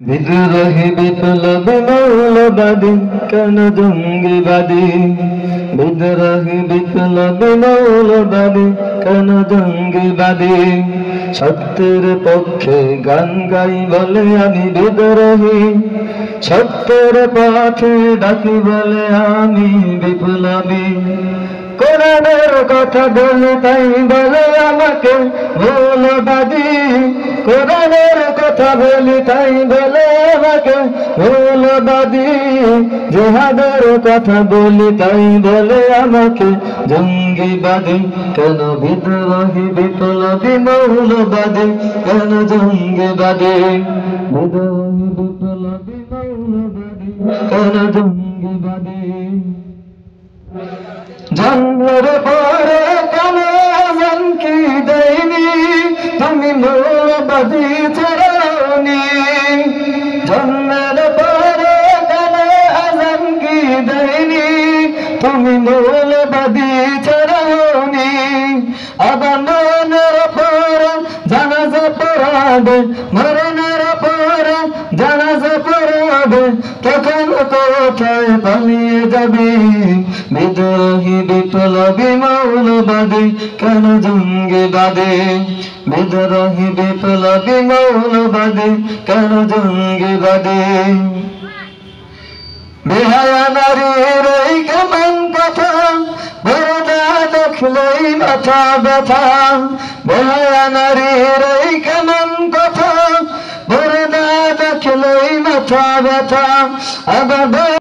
বিদ্রোহী বিপ্লবী মৌলবাদী কেন জঙ্গিবাদী? বিদ্রোহী বিপ্লবী মৌলবাদী কেন জঙ্গিবাদী? সত্যের পক্ষে গান গাই বলে আমি বিদ্রোহী, সত্যের পথে ডাকি বলে আমি বিপ্লবী। কোরআনের কথা বলে তাই বলে আমাকে মৌলবাদী, কোরআনের কথা বলি তাই বলে আমাকে মৌলবাদী। জিহাদের কথা বলি তাই বলে আমাকে জঙ্গিবাদী। কেন বিদ্রোহী বিপ্লবী মৌলবাদী কেন জঙ্গিবাদী? বিদ্রোহী বিপ্লবী মৌলবাদী কেন জঙ্গিবাদী? জন্মের পরে কেন আযান কি দেয়নি তুমি মৌলবাদী ছাড়াওনি? জন্মের পরে কেন আযান কি দেয়নি তুমি মৌলবাদী ছাড়াওনি? আবার মরণের পরে জানাজা পড়াবে, মরণের পরে জানাজা পড়াবে, তখন কোথায় পালিয়ে যাবে? বিদ্রোহী বিপ্লবী মৌলবাদী কেন জঙ্গিবাদী? বিদ্রোহী বিপ্লবী মৌলবাদী কেন জঙ্গিবাদী? বেহায়া নারীর এই কেমন কথা, পর্দা দেখলেই মাথা ব্যথা। বেহায়া নারীর এই কেমন কথা, পর্দা দেখলেই মাথা ব্যথা। আবার